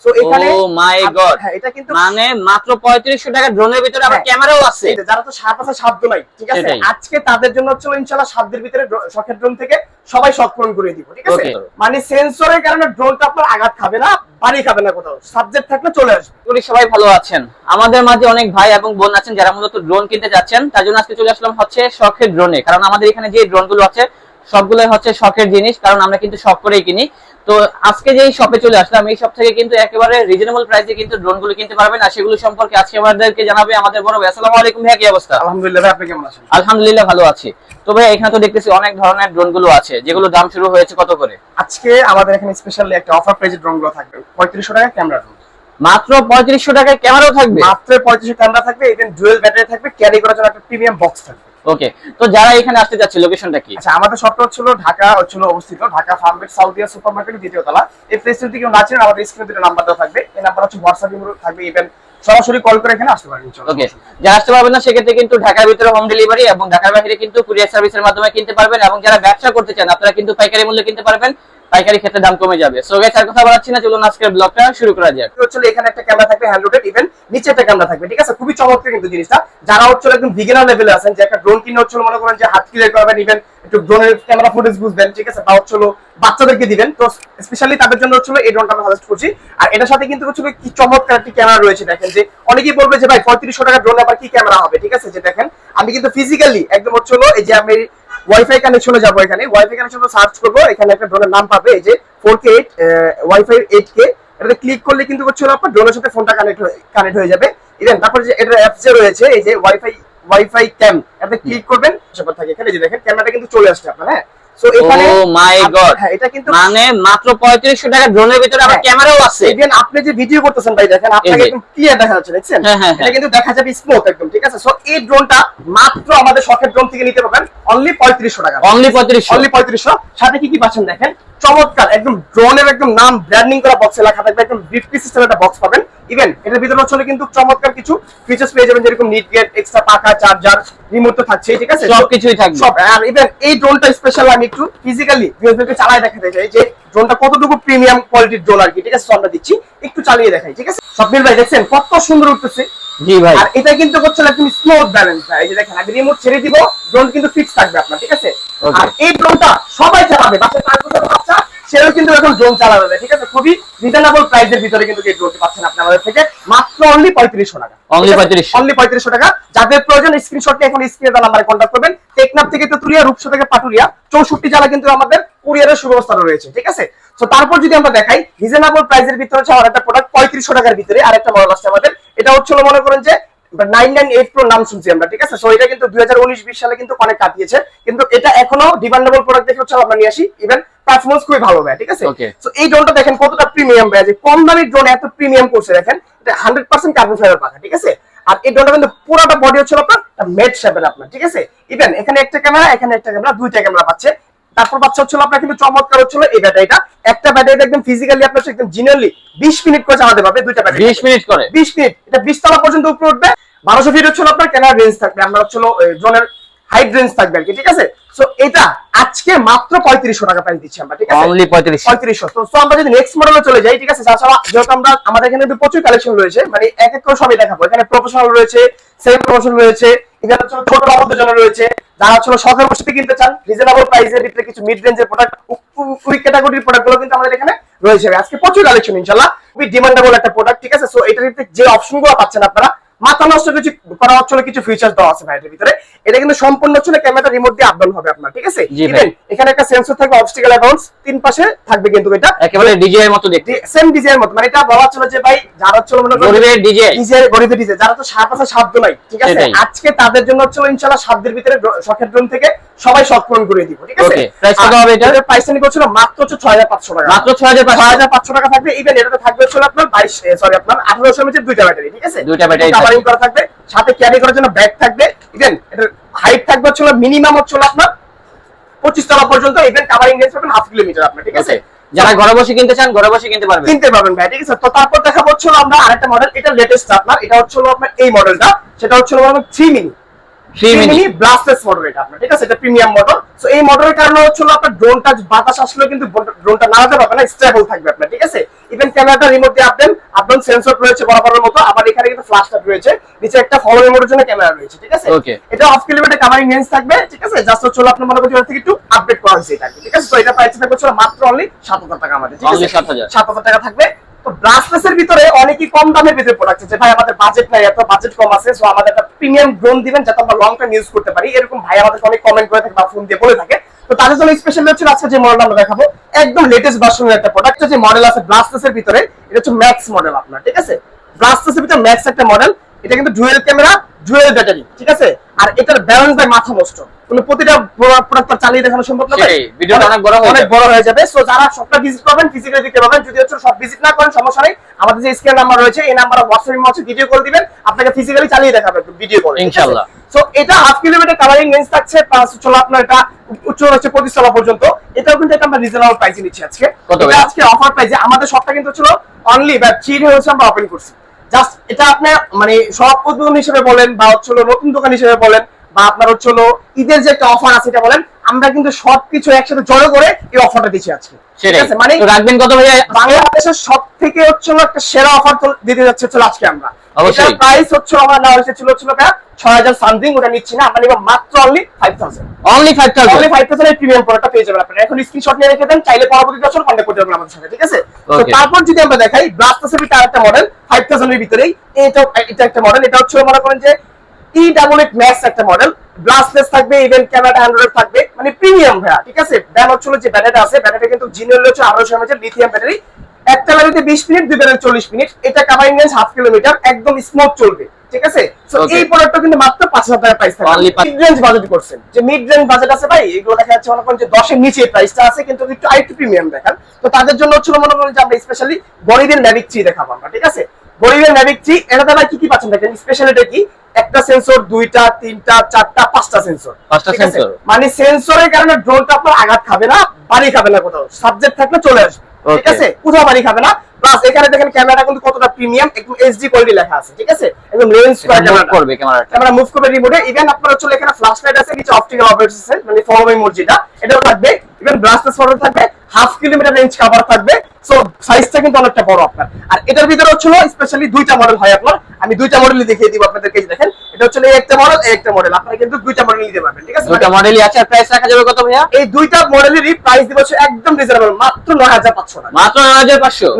So এখানে ও মাই god, হ্যাঁ এটা কিন্তু মানে মাত্র 3500 টাকা ড্রোনের ভিতরে আবার ক্যামেরাও আছে। যারা তো সাত আছে সাধ্য নাই, ঠিক আছে, সেটাই। আজকে তাদের জন্য হচ্ছে ইনশাআল্লাহ সাধ্যের ভিতরে শখের ড্রোন থেকে সবাই শখ পূরণ করে দিব, ঠিক আছে। Okay. মানে সেন্সরের কারণে ড্রোনটা আপনার আঘাত খাবে না, বাড়ি খাবে না, কোথাও সাবজেক্ট থাকলে চলে আসবে। করি সবাই ভালো আছেন। আমাদের মাঝে অনেক ভাই এবং বোন আছেন যারা মূলত ড্রোন কিনতে যাচ্ছেন, তার জন্য আজকে চলে আসলাম হচ্ছে শখের ড্রোনে। কারণ আমাদের এখানে যে ড্রোন গুলো আছে সবগুলোই হচ্ছে শখের জিনিস, কারণ আমরা কিন্তু শখ করেই কিনি। তো আজকে যেই শপে চলে আসলাম, এই শপ থেকে কিন্তু একেবারে রিজনেবল প্রাইসে কিন্তু ড্রোন গুলো কিনতে পারবেন। আর সেগুলো সম্পর্কে আজকে আমাদেরকে জানাবে আমাদের বড় ভাই। আসসালামু আলাইকুম ভাই, কি অবস্থা? আলহামদুলিল্লাহ ভাই, আপনি কেমন আছেন? আলহামদুলিল্লাহ ভালো আছি। তো ভাই এখানে তো দেখতেছি অনেক ধরনের ড্রোন গুলো আছে, যেগুলো দাম শুরু হয়েছে কত করে? আজকে আমাদের এখানে স্পেশালি একটা অফার প্রাইজে ড্রোন গুলো থাকবে 3500 টাকা ক্যামেরা ড্রোন। মাত্র 3500 টাকায় ক্যামেরাও থাকবে? মাত্র 3500 ক্যামেরা থাকবে, ইভেন ডুয়াল ব্যাটারি থাকবে, ক্যারি করার জন্য একটা প্রিমিয়াম বক্স থাকবে। ওকে, তো যারা এখানে আসতে যাচ্ছে লোকেশনটা কি? আচ্ছা, আমাদের শপটা হচ্ছিল ঢাকা অবস্থিত, ঢাকা ফার্মগেট সাউথিয়া সুপারমার্কেটের দ্বিতীয় তলা। এই প্লেস যদি কেউ না চিনেন, আমাদের স্ক্রিনে দুটো নাম্বার দেওয়া থাকবে, এই নাম্বার হচ্ছে হোয়াটসঅ্যাপ নম্বর থাকবে, ইভেন সরাসরি কল করে এখানে আসতে পারেন। ওকে, যারা আসতে পারবেন না সেক্ষেত্রে কিন্তু ঢাকার ভিতরে হোম ডেলিভারি এবং ঢাকার বাইরে কিন্তু কুরিয়ার সার্ভিসের মাধ্যমে কিনতে পারবেন। এবং যারা ব্যবসা করতে চান আপনারা কিন্তু পাইকারি মূল্যে কিনতে পারবেন, পাইকারি ক্ষেত্রে দাম কমে যাবে। সো গাইস, আর কথা বলাচ্ছি না, চলুন আজকের ব্লগটা শুরু করা যাক। হচ্ছে এখানে একটা ক্যামেরা থাকবে হ্যান্ড লোডেড, ইভেন নিচে একটা ক্যামেরা থাকবে, ঠিক আছে। খুবই চমৎকার কিন্তু জিনিসটা। যারা হচ্ছে একদম বিগিনার লেভেলে আছেন, যে একটা ড্রোন কিনে হচ্ছে মনে করেন যে হাত ক্লিয়ার করবেন, ইভেন একটু ড্রোনের ক্যামেরা ফুটেজ বুঝবেন, ঠিক আছে, বা হচ্ছে বাচ্চাদেরকে দিবেন, তো স্পেশালি তাদের জন্য হচ্ছে এই ড্রোনটা আমরা সাজেস্ট করছি। আর এটার সাথে কিন্তু হচ্ছে কি চমৎকার একটি ক্যামেরা রয়েছে। দেখেন যে অনেকেই বলবে যে ভাই 3500 টাকা ড্রোন আবার কি ক্যামেরা হবে, ঠিক আছে। যে দেখেন আমি কিন্তু ফিজিক্যালি একদম হচ্ছে এই যে আমি ওয়াইফাই কানেকশনে যাব, এখানে ওয়াইফাই কানেকশনে সার্চ করব, এখানে একটা ড্রোনের নাম পাবে, এই যে 4K ওয়াইফাই 8K, এটাতে ক্লিক করলে কিন্তু হচ্ছে আপনার ড্রোনের সাথে ফোনটা কানেক্ট হয়ে যাবে। ইভেন তারপর যে এটা অ্যাপস যে রয়েছে, এই যে ওয়াইফাই ক্যাম, এটাতে ক্লিক করবেন, সেটা থাকে এখানে, যে দেখেন ক্যামেরাটা কিন্তু চলে আসছে আপনার। হ্যাঁ, সো এখানে ও মাই গড, হ্যাঁ এটা কিন্তু মানে মাত্র 3500 টাকা ড্রোনের ভিতরে আবার ক্যামেরাও আছে। ইভেন আপনি যে ভিডিও করতেছেন ভাই, দেখেন আপনাকে একদম ক্লিয়ার দেখা যাচ্ছে, দেখছেন? এটা কিন্তু দেখা যাবে স্মুথ একদম, ঠিক আছে। সো এই ড্রোনটা মাত্র আমাদের শখের ড্রোন থেকে নিতে পারবেন অনলি 3500 টাকা। অনলি 3500। সাথে কি কি পাচ্ছেন দেখেন, চমৎকার একদম ড্রোনের একদম নাম ব্র্যান্ডিং করা বক্সে লেখা থাকবে, একদম ব্রিফকেস সিস্টেমের একটা বক্স পাবেন। ইভেন এটার ভিতরে হচ্ছে কিন্তু চমৎকার কিছু ফিচারস পেয়ে যাবেন, যেরকম নিট গেট, এক্সট্রা পাখা, চার্জার, রিমোট তো থাকছে, ঠিক আছে, সবকিছুই থাকবে সব। আর ইভেন এই ড্রোনটা স্পেশাল আমি একটু ফিজিক্যালি ভিউয়ারদেরকে চালায় দেখাতে চাই যে ড্রোনটা কতটুকু প্রিমিয়াম কোয়ালিটির ড্রোন আর কি, ঠিক আছে। আমরা দিচ্ছি, একটু চালিয়ে দেখাই, ঠিক আছে। স্বপ্নিল ভাই দেখছেন কত সুন্দর উঠতেছে? জি ভাই। আর এটা কিন্তু হচ্ছে একদম স্মুথ ব্যালেন্স ভাই, এই যে দেখেন আমি রিমোট ছেড়ে দিব, ড্রোন কিন্তু ফিক্স থাকবে আপনার, ঠিক আছে। আর এই ড্রোনটা সবাই চালাবে, বাচ্চা 5 বছরের বাচ্চা সেও কিন্তু এখন ড্রোন চালাবে, ঠিক আছে। খুবই রিজনেবল প্রাইসের ভিতরে কিন্তু এই ড্রোনটি পাচ্ছেন আপনি আমাদের থেকে মাত্র অনলি 3500 টাকা। অনলি 3500 টাকা। যাদের প্রয়োজন স্ক্রিনশট নিয়ে এখন স্ক্রিনে দেওয়া নাম্বারে কন্টাক্ট করবেন। টেকনাফ থেকে তেতুলিয়া, রূপসা থেকে পাটুরিয়া, 64 জেলা কিন্তু আমাদের কুরিয়ারের সুব্যবস্থা রয়েছে, ঠিক আছে। তো তারপর যদি আমরা দেখাই রিজনেবল প্রাইসের ভিতরে হচ্ছে আর একটা প্রোডাক্ট 3500 টাকার ভিতরে আরেকটা মডেল আছে আমাদের। এটা হচ্ছে মনে করেন যে 998 প্রো নাম শুনছি আমরা, ঠিক আছে। সো এটা কিন্তু 2019-20 সালে কিন্তু অনেক কাটিয়েছে, কিন্তু এটা এখনো ডিমান্ডেবল প্রোডাক্ট দেখে হচ্ছে আমরা নিয়ে আসি। ইভেন পারফরম্যান্স খুবই ভালো ভাই, ঠিক আছে। সো এই ড্রোনটা দেখেন কতটা প্রিমিয়াম ভাই, যে কম দামি ড্রোন এত প্রিমিয়াম করছে, দেখেন এটা 100% কার্বন ফাইবার পাখা, ঠিক আছে। আর এই ড্রোনটা কিন্তু পুরোটা বডি হচ্ছে আপনার মেড শেপের আপনার, ঠিক আছে। ইভেন এখানে একটা ক্যামেরা, এখানে একটা ক্যামেরা, দুইটা ক্যামেরা পাচ্ছে। তারপর বাচ্চা হচ্ছিল আপনার কিন্তু চমৎকার হচ্ছিল এই ব্যাটারিটা। একটা ব্যাটারিতে একদম ফিজিক্যালি আপনার একদম জেনুইনলি 20 মিনিট করে চালাতে পারবে, দুইটা ব্যাটারি 20 মিনিট করে, 20 মিনিট। এটা 20 তলা পর্যন্ত উপরে উঠবে, 1200 ফিট হচ্ছিল আপনার ক্যামেরা রেঞ্জ থাকবে, আমরা হচ্ছিল ড্রোনের হাইট রেঞ্জ থাকবে আর কি, ঠিক আছে। সো এটা আজকে মাত্র 3500 টাকা প্রাইস দিচ্ছি আমরা, ঠিক আছে, অনলি 3500। তো আমরা যদি নেক্সট মডেলে চলে যাই, ঠিক আছে। তাছাড়া যেহেতু আমাদের এখানে প্রচুর কালেকশন রয়েছে, মানে এক এক করে সবই দেখাবো। এখানে প্রফেশনাল রয়েছে, সেমি প্রফেশনাল রয়েছে, এখানে ছোট বাবুদের জন্য রয়েছে, যারা শখের বসে কিনতে চান রিজনেবল প্রাইসের ভিতরে কিছু মিড রেঞ্জের প্রোডাক্ট, উই ক্যাটাগরির প্রোডাক্টগুলো কিন্তু আমাদের এখানে রয়েছে। আজকে প্রচুর কালেকশন ইনশাআল্লাহ, খুবই ডিমান্ডেবল একটা প্রোডাক্ট, ঠিক আছে। সো এটার ভিতরে যে অপশনগুলো পাচ্ছেন আপনারা, মাথা নষ্ট কিছু করা হচ্ছিল, কিছু ফিচার দেওয়া আছে ভাই এর ভিতরে। এটা কিন্তু সম্পূর্ণ হচ্ছে ক্যামেরা রিমোট দিয়ে আপ ডাউন হবে আপনার, ঠিক আছে। এখানে একটা সেন্সর থাকবে, অবস্টাকেল অ্যাডভান্স, তিন পাশে থাকবে কিন্তু এটা একেবারে ডিজে এর মতো দেখতে, সেম ডিজে এর মতো। মানে এটা বলা ছিল যে ভাই যারা হচ্ছে মনে করেন গরিবের ডিজে, যারা তো সাত আছে সাধ্য নাই, ঠিক আছে, আজকে তাদের জন্য হচ্ছে ইনশাআল্লাহ সাধ্যের ভিতরে শখের ড্রোন থেকে সবাই শখ পূরণ করে দিব, ঠিক আছে। প্রাইস কত হবে এটা? প্রাইসটা নিকো ছিল মাত্র 6500 টাকা, মাত্র 6500 টাকা থাকবে। ইভেন এটাতে থাকবে হচ্ছে আপনার 1800 এমএএইচ দুইটা ব্যাটারি, ঠিক আছে, দুইটা ব্যাটারি কভারিং করা থাকবে, সাথে ক্যারি করার জন্য ব্যাগ থাকবে। ইভেন এটার হাইট থাকবে হচ্ছে মিনিমাম হচ্ছে আপনার 25 তলা পর্যন্ত, ইভেন কভারিং রেঞ্জ পাবেন 1/2 কিলোমিটার আপনার, ঠিক আছে। যারা ঘরে বসে কিনতে চান ঘরে বসে কিনতে পারবেন ভাই, ঠিক আছে। তো তারপর দেখাবো হচ্ছে আমরা আরেকটা মডেল, এটা লেটেস্ট আপনার, এটা হচ্ছে আপনার এই মডেলটা, সেটা হচ্ছে আপনার 3 মিনি মিনি ব্লাস্টলেস মডেল এটা আপনার, ঠিক আছে? এটা প্রিমিয়াম মডেল। সো এই মডেলের কারণে হচ্ছে আপনার ড্রোনটা বাতাস আসলে কিন্তু ড্রোনটা নাড়াতে পারবে না, স্টেবল থাকবে আপনার, ঠিক আছে? ইভেন ক্যামেরাটা রিমোট দিয়ে আপডাউন সেন্সর রয়েছে বরাবরের মতো, আবার এখানে কিন্তু ফ্ল্যাশ লাইট রয়েছে, নিচে একটা ফলো মোডের জন্য ক্যামেরা রয়েছে, ঠিক আছে? এটা অফ কিলোমিটার কাভারিং রেঞ্জ থাকবে, ঠিক আছে? জাস্ট হচ্ছে আপনি মনে করছেন থেকে একটু আপডেট করা হয়েছে এটা, ঠিক আছে? তো এটা প্রাইস থাকবে মাত্র অনলি 7,000 টাকা আমাদের, ঠিক আছে? 7,000 টাকা থাকবে। তো ব্লাস্টলেসের ভিতরে অনেকই কম দামের ভিতরে প্রোডাক্ট আছে, ভাই আমাদের বাজেট নাই, এত বাজেট কম আছে, সো আমাদের একটা প্রিমিয়াম ড্রোন দিবেন যাতে আমরা লং টাইম ইউজ করতে পারি, এরকম ভাই আমাদের অনেক কমেন্ট করে থাকে বা ফোন দিয়ে বলে থাকে। তো তাদের জন্য স্পেশালি হচ্ছে আজকে যে মডেলটা আমরা দেখাবো একদম লেটেস্ট ভার্সনের একটা প্রোডাক্ট, যে মডেল আছে ব্লাস্টলেসের ভিতরে, এটা হচ্ছে ম্যাক্স মডেল আপনার, ঠিক আছে? ব্লাস্টলেসের ভিতরে ম্যাক্স একটা মডেল, এটা কিন্তু ডুয়েল ক্যামেরা ডুয়েল ব্যাটারি, ঠিক আছে? আর এটার ব্যালেন্স বাই মাথা নষ্ট, কোনো প্রতিটা প্রোডাক্ট চালিয়ে দেখানো সম্ভব না, ভিডিওটা অনেক বড় হয়ে যাবে। সো যারা সবটা ভিজিট করবেন ফিজিক্যালি দেখতে পাবেন, যদি হচ্ছে সব ভিজিট না করেন সমস্যা নেই, আমাদের যে স্ক্রিন নাম্বার রয়েছে এই নাম্বারে হোয়াটসঅ্যাপে মাঝে ভিডিও কল দিবেন, আপনাকে ফিজিক্যালি চালিয়ে দেখাবে ভিডিও কল ইনশাআল্লাহ। সো এটা হাফ কিলোমিটার কাভারিং রেঞ্জ থাকছে, প্লাস চলো আপনার এটা উচ্চ হচ্ছে 25 তলা পর্যন্ত, এটাও কিন্তু আমরা রিজনেবল প্রাইসে নিচ্ছি আজকে। এটা আজকে অফার প্রাইসে, আমাদের সবটা কিন্তু ছিল অনলি বা 3 ডে হচ্ছে আমরা ওপেন করছি। জাস্ট এটা আপনি মানে সব উদ্বোধন হিসেবে বলেন বা হচ্ছে নতুন দোকান হিসেবে বলেন বা আপনার হচ্ছে ঈদের যে একটা অফার আছে এটা বলেন, আমরা কিন্তু সবকিছু একসাথে জড়ো করে এই অফারটা দিচ্ছি আজকে, ঠিক আছে? মানে রাখবেন কত ভাইয়া? বাংলাদেশের সবথেকে হচ্ছে একটা সেরা অফার দিতে যাচ্ছে আজকে আমরা। এটার প্রাইস হচ্ছে আমার না হচ্ছে ছিল 6000 সামথিং, ওটা নিচ্ছি না, আমরা নিব মাত্র অনলি 5000। অনলি 5000 এর প্রিমিয়াম প্রোডাক্টটা পেয়ে যাবেন আপনারা। এখন স্ক্রিনশট নিয়ে রেখে দেন, চাইলে পরবর্তী বছর কন্টাক্ট করতে পারবেন আমাদের সাথে, ঠিক আছে? তো তারপর যদি আমরা দেখাই ব্লাস্টলেসের ভিতরে আরেকটা মডেল 5000 এর ভিতরেই, এটা একটা মডেল, এটা হচ্ছে মনে করেন যে E88 ম্যাক্স একটা মডেল, ব্লাস্টলেস থাকবে, ইভেন ক্যামেরা অ্যান্ড্রয়েড থাকবে, মানে প্রিমিয়াম ভাইয়া, ঠিক আছে? ব্যান হচ্ছে যে ব্যাটারিটা আছে, ব্যাটারিটা কিন্তু জিনুইন হচ্ছে 1800 mAh লিথিয়াম ব্যাটারি, একটা ব্যাটারিতে 20 মিনিট, দুই ব্যাটারি 40 মিনিট, এটা কাভারিং রেঞ্জ হাফ কিলোমিটার, একদম স্মুথ চলবে, ঠিক আছে? সো এই প্রোডাক্টটা কিন্তু মাত্র 5000 টাকা প্রাইস থাকবে। মিড রেঞ্জ বাজেট করছেন, যে মিড রেঞ্জ বাজেট আছে ভাই, এগুলো দেখা যাচ্ছে মনে করেন যে 10 এর নিচে প্রাইসটা আছে, কিন্তু একটু আইটু প্রিমিয়াম দেখান। তো তাদের জন্য হচ্ছে মনে করেন যে আমরা স্পেশালি গরিবের ম্যাভিক 3 দেখাবো আমরা, ঠিক আছে? গরিবের ম্যাভিক 3 এটাতে ভাই কি কি পাচ্ছেন দেখেন, স্পেশালিটি কি, একটা সেন্সর, দুইটা, তিনটা, চারটা, পাঁচটা সেন্সর, মানে সেন্সরের কারণে ড্রোনটা আপনার আঘাত খাবে না, বাড়ি খাবে না, কোথাও সাবজেক্ট থাকলে চলে আসবে, ঠিক আছে? কোথাও বাড়ি খাবে না। প্লাস এখানে দেখেন ক্যামেরাটা কিন্তু কতটা প্রিমিয়াম, একদম এইচডি কোয়ালিটি লেখা আছে, ঠিক আছে? একদম লেন্স ক্যামেরা মুভ করবে রিমোটে, ইভেন আপনার হচ্ছে এখানে ফ্ল্যাশ লাইট আছে, কিছু অপটিক্যাল অপারেটর আছে, মানে ফলোইং মোড যেটা, এটাও থাকবে, ইভেন ব্লাস্টলেস মডেল থাকবে, হাফ কিলোমিটার রেঞ্জ কভার থাকবে। সো সাইজটা কিন্তু অনেকটা বড় আপনার। আর এটার ভিতরে হচ্ছে স্পেশালি দুইটা মডেল হয় আপনার, আমি দুইটা মডেলই দেখিয়ে দিব আপনাদেরকে, দেখেন এটা হচ্ছে এই একটা মডেল, এই একটা মডেল, আপনারা কিন্তু দুইটা মডেল নিতে পারবেন, ঠিক আছে? দুইটা মডেলই আছে। আর প্রাইস রাখা যাবে কত ভাইয়া? এই দুইটা মডেলেরই প্রাইস দিব হচ্ছে একদম রিজনেবল, মাত্র 9500 টাকা। মাত্র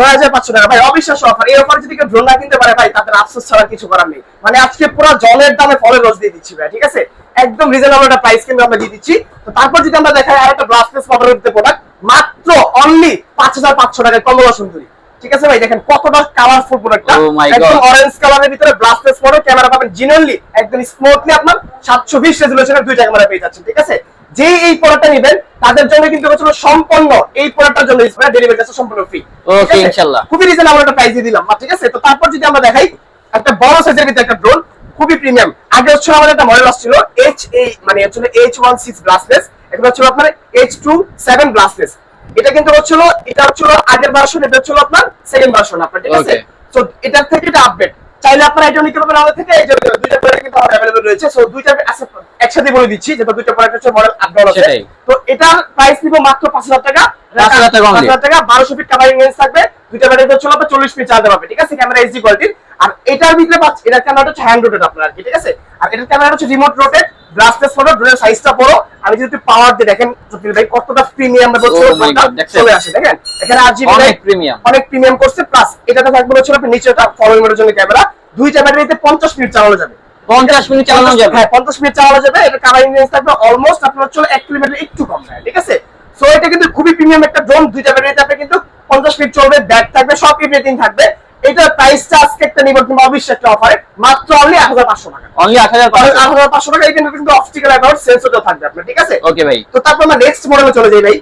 9500 টাকা ভাই, অবিশ্বাস্য অফার। এই অফার যদি কেউ ড্রোন না কিনতে পারে ভাই, তাদের আফসোস ছাড়া কিছু করার নেই। মানে আজকে পুরো জলের দামে ফলের রস দিয়ে দিচ্ছি ভাই, ঠিক আছে? একদম রিজনেবল একটা প্রাইস কিন্তু আমরা দিয়ে দিচ্ছি। তো তারপর যদি আমরা দেখাই আরেকটা ব্লাস্টলেস মডেলের প্রোডাক্ট, মাত্র অনলি 5500 টাকায় কমলা সুন্দরী, ঠিক আছে ভাই? দেখেন কতটা কালারফুল প্রোডাক্টটা, একদম অরেঞ্জ কালারের ভিতরে ব্লাস্টলেস মডেল, ক্যামেরা পাবেন জিনুইনলি একদম স্মুথলি, আপনার 720 রেজোলিউশনের দুইটা ক্যামেরা পেয়ে যাচ্ছেন, ঠিক আছে? যে এই প্রোডাক্টটা নেবেন তাদের জন্য কিন্তু হচ্ছে সম্পূর্ণ এই প্রোডাক্টটার জন্য ডেলিভারি চার্জ সম্পূর্ণ ফ্রি, ওকে ইনশাআল্লাহ। খুবই রিজনেবল একটা প্রাইস দিয়ে দিলাম, ঠিক আছে? তো তারপর যদি আমরা দেখাই একটা বড় সাইজের ভিতরে একটা ড্রোন, খুবই প্রিমিয়াম। আগে হচ্ছে আমাদের একটা মডেল আসছিল মানে হচ্ছে H16 ব্লাস্টলেস, এখন হচ্ছে আপনার H27 ব্লাস্টলেস। এটা কিন্তু হচ্ছিল, এটা হচ্ছিল আগের ভার্সন, এটা হচ্ছিল আপনার সেকেন্ড ভার্সন আপনার, ঠিক আছে? সো এটার থেকে এটা আপডেট, চাইলে আপনারা এটা নিতে পারবেন আমাদের থেকে। এই যে দুইটা প্রোডাক্ট কিন্তু আমাদের अवेलेबल রয়েছে। সো দুইটা একসাথে বলে দিচ্ছি, যেটা দুইটা প্রোডাক্ট হচ্ছে মডেল আপডেট আছে। তো এটার প্রাইস নিব মাত্র 5000 টাকা, 5000 টাকা, 1200 ফিট কাভারিং রেঞ্জ থাকবে, দুইটা ব্যাটারি হচ্ছে 40 মিনিট চালাতে পারবে, ঠিক আছে? ক্যামেরা এইচডি কোয়ালিটির। আর এটার ভিতরে পাচ্ছি, এটার ক্যামেরাটা হচ্ছে হ্যান্ড রোটেট আপনার, ঠিক আছে? আর এটার ক্যামেরাটা হচ্ছে রিমোট রোটেট, ব্লাস্টলেস মডেল, ড্রোনের সাইজটা বড়। আমি যদি পাওয়ার দিয়ে দেখেন ভাই কতটা প্রিমিয়াম চলে আসে, দেখেন এখানে আরজিবি অনেক প্রিমিয়াম করছে। প্লাস এটাতে থাকবে হচ্ছে আপনার নিচে একটা ফলোইং মোডের জন্য ক্যামেরা, দুইটা ব্যাটারিতে 50 মিনিট চালানো যাবে, 50 মিনিট চালানো যাবে, হ্যাঁ 50 মিনিট চালানো যাবে। এটা কাভারিং রেঞ্জ থাকবে অলমোস্ট আপনার হচ্ছে 1 কিলোমিটার একটু কম, ঠিক আছে? সো এটা কিন্তু খুবই প্রিমিয়াম একটা ড্রোন, দুইটা ব্যাটারিতে আপনি কিন্তু 50 মিনিট চলবে, ব্যাক থাকবে, সব এভরিথিং থাকবে। এটার প্রাইসটা আজকে একটা নিব কিংবা অবশ্যই একটা অফারে মাত্র অনলি 8500 টাকা, অনলি 8500 টাকা। এখানে কিন্তু অপটিক্যাল অ্যাডাপ্টার সেন্সরটা থাকবে আপনার, ঠিক আছে? ওকে ভাই। তো তারপর আমরা নেক্সট মডেলে চলে যাই ভাই।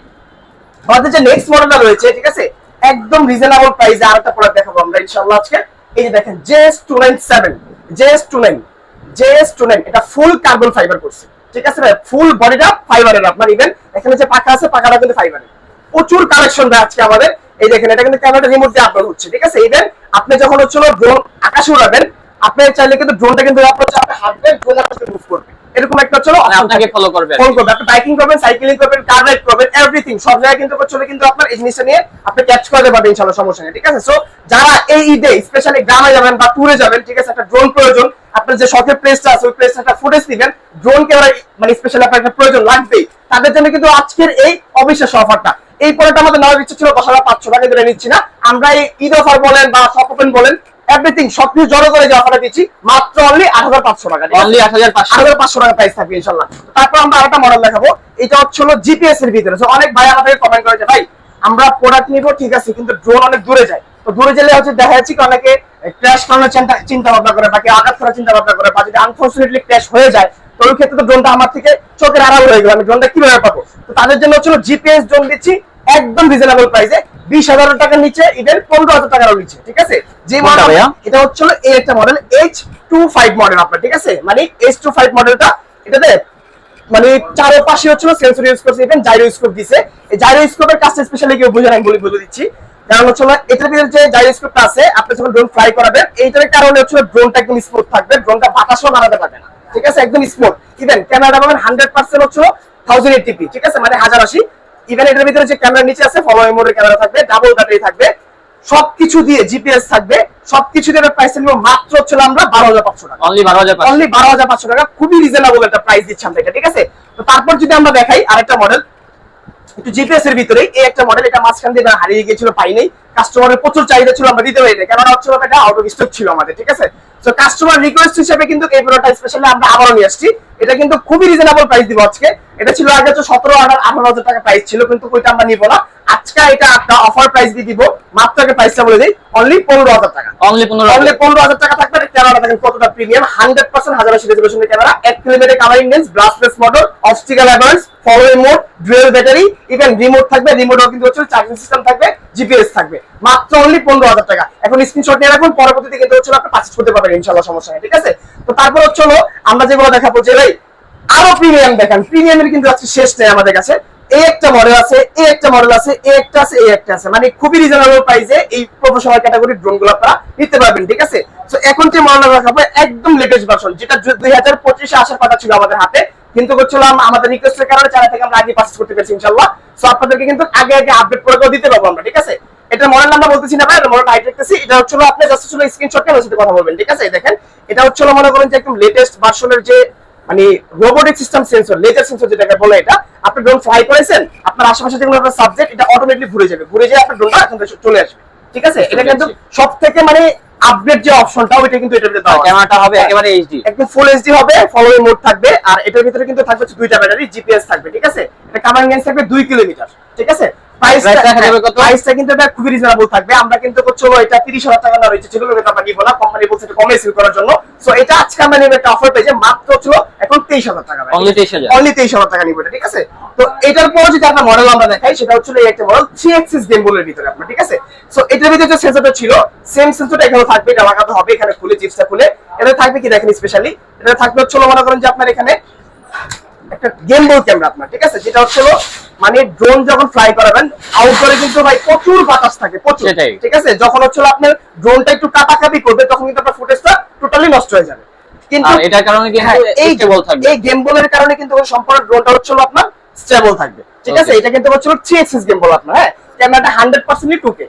আমাদের যে নেক্সট মডেলটা রয়েছে, ঠিক আছে, একদম রিজনেবল প্রাইসে আরেকটা প্রোডাক্ট দেখাবো আমরা ইনশাআল্লাহ আজকে। এই যে দেখেন JS297 এটা ফুল কার্বন ফাইবার করছে, ঠিক আছে ভাই? ফুল বডিটা ফাইবারের আপনার, ইভেন এখানে যে পাকা আছে পাকাটা কিন্তু ফাইবারের। প্রচুর কালেকশন দেয় আজকে আমাদের। এই দেখেন এটা কিন্তু ক্যামেরা রিমোট দিয়ে আপলোড হচ্ছে, ঠিক আছে? ইভেন আপনি যখন হচ্ছে ড্রোন আকাশে উড়াবেন, আপনি চাইলে কিন্তু ড্রোনটা কিন্তু আপনার হাত দিয়ে ড্রোন আপনাকে মুভ করবে, এরকম একটা চলো মানে আপনাকে ফলো করবে আপনি বাইকিং করবেন, সাইক্লিং করবেন, কার রাইড করবেন, এভরিথিং সব জায়গায় কিন্তু চলে কিন্তু আপনার এই জিনিসটা নিয়ে আপনি ক্যাপচার করতে পারবেন ইনশাআল্লাহ, সমস্যা নেই। ঠিক আছে, সো যারা এই ঈদে স্পেশালি গ্রামে যাবেন বা ট্যুরে যাবেন, ঠিক আছে, একটা ড্রোন প্রয়োজন, আপনার যে শখের প্লেসটা আছে ওই প্লেসটা একটা ফুটেজ দিবেন, ড্রোন ক্যামেরা মানে স্পেশালি আপনার একটা প্রয়োজন লাগবেই, তাদের জন্য কিন্তু আজকের এই অবিশ্বাস্য অফারটা। এই প্রোডাক্ট আমাদের নেওয়ার ইচ্ছা ছিল 10,500 টাকা ধরে নিচ্ছি না আমরা, এই ঈদ অফার বলেন বা শপ ওপেন বলেন এভরিথিং সবকিছু জড়ো করে যে অফারটা দিচ্ছি মাত্র অনলি 8,500 টাকা, অনলি 8,500 টাকা প্রাইস থাকবে ইনশাআল্লাহ। তারপর আমরা আরেকটা মডেল দেখাবো, এটা হচ্ছে জিপিএস এর ভিতরে। সো অনেক ভাই আমাদের কমেন্ট করে যে ভাই আমরা প্রোডাক্ট নিব ঠিক আছে কিন্তু ড্রোন অনেক দূরে যায়, তো দূরে গেলে হচ্ছে দেখা যাচ্ছে কি অনেকে ক্র্যাশ করানোর চিন্তা ভাবনা করে বা আঘাত করার চিন্তা ভাবনা করে, বা যদি আনফরচুনেটলি ক্র্যাশ হয়ে যায় তো ওই ক্ষেত্রে তো ড্রোনটা আমার থেকে চোখের আড়াল হয়ে গেল, আমি ড্রোনটা কিভাবে পাবো? তো তাদের জন্য হচ্ছে জিপিএস ড্রোন দিচ্ছি একদম রিজনেবল প্রাইসে, 20,000 টাকার নিচে, ইভেন 15,000 টাকার নিচে। ঠিক আছে, যে মডেল এটা হচ্ছে এই একটা মডেল H25 মডেল আপনার, ঠিক আছে, মানে H25 মডেলটা এটাতে মানে চারপাশে হচ্ছে সেন্সর ইউজ করছে, ইভেন জাইরোস্কোপ দিছে। এই জাইরোস্কোপের কাজটা স্পেশালি কেউ বুঝে না, আমি বলে দিচ্ছি। কারণ হচ্ছে এটার ভিতরে যে জাইরোস্কোপটা আছে আপনি যখন ড্রোন ফ্লাই করাবেন এইটার কারণে হচ্ছে ড্রোনটা একদম স্মুথ থাকবে, ড্রোনটা বাতাসও নাড়াতে পারবে না, ঠিক আছে, একদম স্মুথ। ইভেন ক্যামেরাটা পাবেন 100% হচ্ছে 1080p, ঠিক আছে, মানে 1080। ইভেন এটার ভিতরে যে ক্যামেরা নিচে আছে ফলোইং মোডের ক্যামেরা থাকবে, ডাবল ব্যাটারি থাকবে, সবকিছু দিয়ে জিপিএস থাকবে, সবকিছু দিয়ে প্রাইস নিব মাত্র হচ্ছে আমরা 12,500 টাকা, অনলি 12,500 টাকা, খুবই রিজনেবল একটা প্রাইস দিচ্ছি আমরা এটা। ঠিক আছে, তো তারপর যদি আমরা দেখাই আরেকটা মডেল একটু জিপিএস এর ভিতরে, এই একটা মডেল, এটা মাঝখান দিয়ে হারিয়ে গিয়েছিল, পাই নাই, কাস্টমারের প্রচুর চাহিদা ছিল, আমরা দিতে পারি না, কারণ হচ্ছে এটা আউট অফ স্টক ছিল আমাদের। ঠিক আছে, তো কাস্টমার রিকোয়েস্ট হিসেবে কিন্তু এই প্রোডাক্টটা স্পেশালি আমরা আবারও নিয়ে আসছি, এটা কিন্তু খুবই রিজনেবল প্রাইস দিব আজকে। এটা ছিল আগে তো 17,000-18,000 টাকা প্রাইস ছিল, কিন্তু ওইটা আমরা নিব না আজকে, এটা একটা অফার প্রাইস দিয়ে দিব মাত্র, আগে প্রাইসটা বলে দিই, অনলি 15,000 টাকা, অনলি 15,000 টাকা থাকবে। ক্যামেরা দেখেন কতটা প্রিমিয়াম, 100% 1080 রেজোলিউশনের camera, 1 millimetre colouring lens, brushless motor, obstacle avoidance, following mode, dual battery, even remote থাকবে, রিমোটও কিন্তু হচ্ছে চার্জিং সিস্টেম থাকবে, জিপিএস থাকবে, মাত্র অনলি 15,000 টাকা। এখন স্ক্রিনশট নিয়ে রাখুন, পরবর্তীতে কিন্তু হচ্ছে আপনি পারচেজ করতে পারবেন ইনশাআল্লাহ, সমস্যা নেই। ঠিক আছে, তো তারপর হচ্ছে আমরা যেগুলো দেখাবো যে ভাই আরো প্রিমিয়াম দেখেন, প্রিমিয়ামের কিন্তু আজকে শেষ নেই আমাদের কাছে। এই একটা মডেল আছে, এই একটা মডেল আছে, এই একটা আছে, এই একটা আছে, মানে খুবই রিজনেবল প্রাইসে এই প্রফেশনাল ক্যাটাগরির ড্রোনগুলো আপনারা নিতে পারবেন। ঠিক আছে, তো এখন যে মডেল দেখাবো একদম লেটেস্ট ভার্সন, যেটা 2025-এ আসার কথা ছিল আমাদের হাতে, কিন্তু হচ্ছিলাম আমাদের রিকোয়েস্টের কারণে চ্যানেল থেকে আমরা আগে পারচেজ করতে পেরেছি ইনশাআল্লাহ। সো আপনাদেরকে কিন্তু আগে আগে আপডেট করে দিতে পারবো আমরা। ঠিক আছে, এটা মডেল নাম্বার বলতেছি না ভাই, এটা মডেল হাইট রাখতেছি, এটা হচ্ছে আপনি জাস্ট স্ক্রিনশট নিয়ে আমার সাথে কথা বলবেন। ঠিক আছে, দেখেন এটা হচ্ছে মনে করেন যে একদম লেটেস্ট ভার্সনের যে মানে robotic system sensor, laser sensor যেটাকে বলে, এটা আপনি ড্রোন ফ্লাই করেছেন, আপনার আশেপাশে যেগুলো আপনার সাবজেক্ট, এটা অটোমেটিকলি ঘুরে যাবে, ঘুরে যায় আপনার ড্রোনটা এখান থেকে চলে আসবে। ঠিক আছে, এটা কিন্তু সবথেকে মানে আপডেট যে অপশনটা ওইটা কিন্তু এটার ভিতরে দাও, ক্যামেরাটা হবে একেবারে এইচডি, একদম ফুল এইচডি হবে, ফলোইং মোড থাকবে, আর এটার ভিতরে কিন্তু থাকবে দুইটা ব্যাটারি, জিপিএস থাকবে। ঠিক আছে, এটা কাভারিং রেঞ্জ থাকবে 2 কিলোমিটার। ঠিক আছে, প্রাইসটা কিন্তু এটা খুবই রিজনেবল থাকবে। আমরা কিন্তু করছো এটা 30,000 টাকা না রয়েছে ছিল, কিন্তু আমরা নিব না, কোম্পানি বলছে এটা কমে সেল করার জন্য। সো এটা আজকে আমরা নিব একটা অফার পেজে মাত্র ছিল এখন 23,000 টাকা, অনলি 23,000, অনলি 23,000 টাকা নিব এটা। ঠিক আছে, তো এটার পর যদি একটা মডেল আমরা দেখাই, সেটা হচ্ছে এই একটা মডেল 3 অ্যাক্সিস গিম্বলের ভিতরে আপনার। ঠিক আছে, সো এটার ভিতরে যে সেন্সরটা ছিল সেম সেন্সরটা এখানে থাকবে, এটা লাগাতে হবে, এখানে খুলে চিপসটা খুলে এটা থাকবে কি দেখেন, স্পেশালি এটা থাকবে হচ্ছে মনে করেন যে আপনার এখানে একটা গেমবল ক্যামেরা আপনার। ঠিক আছে, যেটা হচ্ছে মানে ড্রোন যখন ফ্লাই করাবেন আউটডোরে কিন্তু ভাই প্রচুর বাতাস থাকে, প্রচুর। ঠিক আছে, যখন হচ্ছে আপনার ড্রোনটা একটু কাটাকাটি করবে তখন কিন্তু আপনার ফুটেজটা টোটালি নষ্ট হয়ে যাবে, কিন্তু এটার কারণে কিন্তু স্টেবল থাকবে, এই গেমবলের কারণে কিন্তু সম্পূর্ণ ড্রোনটা হচ্ছে আপনার স্টেবল থাকবে। ঠিক আছে, এটা কিন্তু হচ্ছে 3 অ্যাক্সিস গেমবল আপনার। হ্যাঁ, ক্যামেরাটা 100% 2K,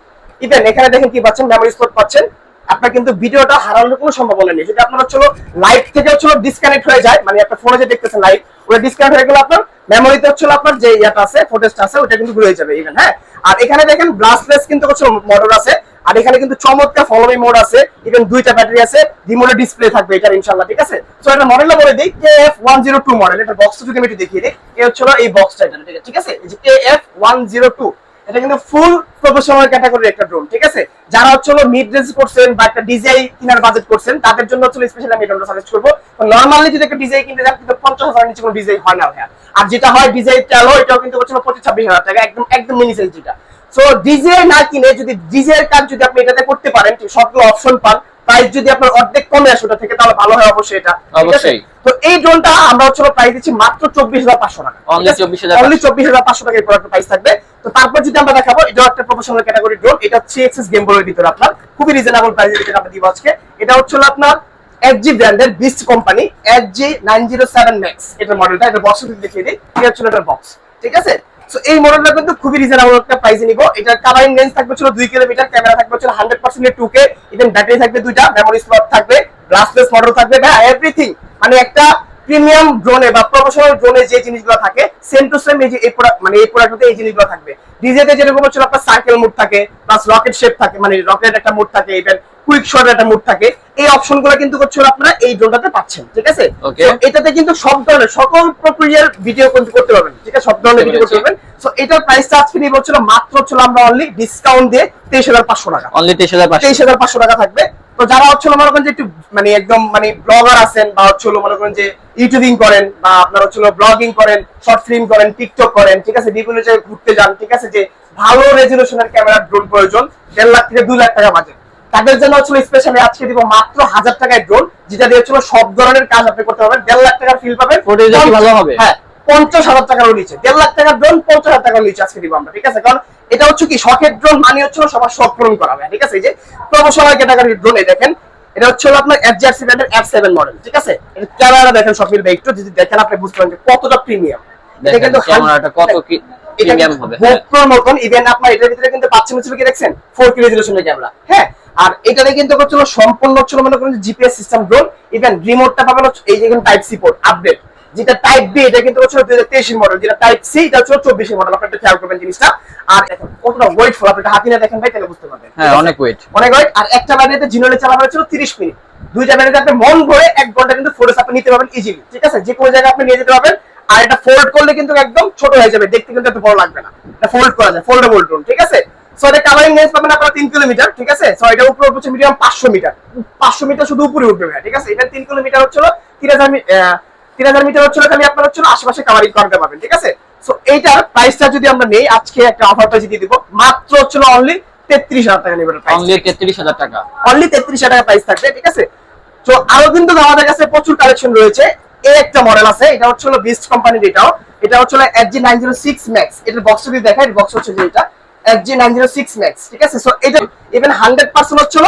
ইভেন এখানে দেখেন কি পাচ্ছেন, মেমরি স্পট পাচ্ছেন, আপনার কিন্তু ভিডিওটা হারানোর কোনো সম্ভাবনা নেই। যদি আপনার হচ্ছে লাইভ থেকে হচ্ছে ডিসকানেক্ট হয়ে যায়, মানে আপনার ফোনে যে দেখতেছেন লাইভ ওটা ডিসকানেক্ট হয়ে গেলে আপনার মেমোরিতে হচ্ছে আপনার যে ইয়াটা আছে, ফুটেজটা আছে, ওটা কিন্তু ঘুরে যাবে ইভেন। হ্যাঁ, আর এখানে দেখেন ব্রাশলেস কিন্তু হচ্ছে মোটর আছে, আর এখানে কিন্তু চমৎকার ফলোমি মোড আছে, ইভেন দুইটা ব্যাটারি আছে, রিমোটের ডিসপ্লে থাকবে এটা ইনশাআল্লাহ। ঠিক আছে, সো এটা মডেলটা বলে দেই KF102 মডেল, এটা বক্সটা যদি আমি একটু দেখিয়ে দিই, এই হচ্ছে এই বক্সটা, এটা ঠিক আছে, এই যে KF102, এটা কিন্তু ফুল প্রফেশনাল ক্যাটাগরির একটা ড্রোন। ঠিক আছে, যারা হচ্ছে মিড রেঞ্জ করছেন বা একটা ডিজাই কেনার বাজেট করছেন তাদের জন্য হচ্ছে স্পেশালি আমি এটা সাজেস্ট করব। নরমালি যদি একটা ডিজাই কিনতে যান কিন্তু 50,000 এর নিচে কোনো ডিজাই হয় না ভাই, আর যেটা হয় ডিজাই চালো এটাও কিন্তু হচ্ছে 25-26,000 টাকা, একদম একদম মিনি সাইজ যেটা। সো ডিজাই না কিনে যদি ডিজাই এর কাজ যদি আপনি এটাতে করতে পারেন, সবগুলো অপশন পান, প্রাইস যদি আপনার অর্ধেক কমে আসে ওটা থেকে, তাহলে ভালো হয় অবশ্যই এটা। অবশ্যই, তো এই ড্রোনটা আমরা হচ্ছে প্রাইস দিচ্ছি মাত্র 24,500 টাকা, অনলি 24,500 টাকা এই প্রোডাক্টের প্রাইস থাকবে। তো তারপর যদি আমরা দেখাবো এটা একটা প্রফেশনাল ক্যাটাগরি ড্রোন, এটা 3 অ্যাক্সিস গেমবলের ভিতরে আপনার খুবই রিজনেবল প্রাইসে যেটা আমরা দিব আজকে। এটা হচ্ছে আপনার এসজি ব্র্যান্ডের বিস্ট কোম্পানি এসজি 907 ম্যাক্স এটার মডেলটা, এটা বক্স দেখিয়ে দিই, এটা হচ্ছে এটার বক্স, ঠিক আছে। সো এই মডেলটা কিন্তু খুবই রিজনেবল একটা প্রাইসে নিব। এটার কাভারিং রেঞ্জ থাকবে ছিল 2 কিলোমিটার, ক্যামেরা থাকবে ছিল 100% 2K, ইভেন ব্যাটারি থাকবে দুইটা, মেমরি স্লট থাকবে, গ্লাসলেস মডেল থাকবে, ভাই এভরিথিং। মানে একটা প্রিমিয়াম ড্রোনে বা প্রফেশনাল ড্রোনে যে জিনিসগুলো থাকে সেম টু সেম এই যে এই প্রোডাক্ট, মানে এই প্রোডাক্টে এই জিনিসগুলো থাকবে। ডিজেতে যেরকম হচ্ছে আপনার সার্কেল মোড থাকে, প্লাস রকেট শেপ থাকে, মানে রকেট একটা মোড থাকে, ইভেন কুইক শট একটা মোড থাকে, এই অপশনগুলো কিন্তু হচ্ছে আপনারা এই ড্রোনটাতে পাচ্ছেন, ঠিক আছে। Okay. So, এটাতে কিন্তু সব ধরনের সকল প্রক্রিয়ার ভিডিও কিন্তু করতে পারবেন, ঠিক আছে, সব ধরনের ভিডিও করতে পারবেন। সো এটার প্রাইসটা আজকে নিব হচ্ছে মাত্র হচ্ছে আমরা অনলি ডিসকাউন্ট দিয়ে 23,500 টাকা, অনলি 23,500। 23,500 টাকা থাকবে। তো যারা হচ্ছে মনে করেন যে একটু মানে একদম মানে ব্লগার আছেন, বা হচ্ছে মনে করেন যে ইউটিউবিং করেন, বা আপনারা হচ্ছে ব্লগিং করেন, শর্ট ফিল্ম করেন, টিকটক করেন, ঠিক আছে, বিভিন্ন জায়গায় ঘুরতে যান, ঠিক আছে, যে ভালো রেজলিউশনের ক্যামেরা ড্রোন প্রয়োজন, 1.5 লাখ থেকে 2 লাখ টাকা বাজেট, তাদের জন্য হচ্ছে স্পেশালি আজকে দিব মাত্র 1000 টাকায় ড্রোন, যেটা দিয়ে হচ্ছে সব ধরনের কাজ আপনি করতে পারবেন, 1.5 লাখ টাকার ফিল পাবেন, ফুটেজটা কি ভালো হবে? হ্যাঁ 50,000 টাকার নিচে, 1.5 লাখ টাকার ড্রোন 50,000 টাকার নিচে আজকে দিব আমরা, ঠিক আছে। কারণ এটা হচ্ছে কি শখের ড্রোন মানে হচ্ছে সবার শখ পূরণ করা হবে, ঠিক আছে। এই যে প্রফেশনাল ক্যাটাগরির ড্রোন, এই দেখেন এটা হচ্ছে আপনার এফজিআরসি ব্র্যান্ডের F7 মডেল, ঠিক আছে। এটা ক্যামেরা দেখেন সফিল ভাই, একটু যদি দেখেন আপনি বুঝতে পারবেন যে কতটা প্রিমিয়াম। এটা কিন্তু ক্যামেরাটা কত কি প্রিমিয়াম হবে, গোপ্রোর মতন। ইভেন আপনার এটার ভিতরে কিন্তু পাচ্ছেন হচ্ছে কি দেখছেন 4K রেজোলিউশনের ক্যামেরা, হ্যাঁ। আর এটাতে কিন্তু হচ্ছিল সম্পূর্ণ হচ্ছিল মনে করেন জিপিএস সিস্টেম ড্রোন, ইভেন রিমোটটা পাবেন হচ্ছে এই যে টাইপ সি পোর্ট আপডেট, যেটা টাইপ বি এটা কিন্তু হচ্ছে 2023 মডেল, যেটা টাইপ সি এটা হচ্ছে 24 মডেল, আপনারা একটু খেয়াল করবেন জিনিসটা। আর দেখেন কতটা ওয়েট ফুল, আপনি হাতে নিয়ে দেখেন ভাই তাহলে বুঝতে পারবেন, হ্যাঁ অনেক ওয়েট, অনেক ওয়েট। আর একটা ব্যাটারিতে জিনোলে চালানো হয়েছিল 30 মিনিট, দুইটা ব্যাটারিতে আপনি মন ভরে 1 ঘন্টা কিন্তু ফোর্স আপনি নিতে পারবেন ইজিলি, ঠিক আছে, যে কোনো জায়গায় আপনি নিয়ে যেতে পারবেন। আর এটা ফোল্ড করলে কিন্তু একদম ছোট হয়ে যাবে, দেখতে কিন্তু এত বড় লাগবে না, এটা ফোল্ড করা যায়, ফোল্ডেবল ড্রোন, ঠিক আছে। সো এটা কাভারিং রেঞ্জ পাবেন আপনারা 3 কিলোমিটার, ঠিক আছে। সো এটা উপরে হচ্ছে মিনিমাম 500 মিটার, 500 মিটার শুধু উপরে উঠবে ভাই, ঠিক আছে। এটা 3 কিলোমিটার হচ্ছে 3000 মিটার হচ্ছে খালি আপনার হচ্ছে আশেপাশে কাভারিং করতে পারবেন, ঠিক আছে। সো এইটার প্রাইসটা যদি আমরা নেই আজকে একটা অফার প্রাইসে দিয়ে দিব মাত্র হচ্ছে অনলি 33,000 টাকা নেবেন প্রাইস, অনলি 33,000 টাকা, অনলি 33,000 টাকা প্রাইস থাকবে, ঠিক আছে। তো আরো কিন্তু আমাদের কাছে প্রচুর কালেকশন রয়েছে। এই একটা মডেল আছে, এটা হচ্ছে বিস্ট কোম্পানির, এটা হচ্ছে এসজি 906 ম্যাক্স, এটার বক্স যদি দেখাই, বক্স হচ্ছে যে এটা এসজি 906 ম্যাক্স, ঠিক আছে। সো এটা ইভেন 100% হচ্ছে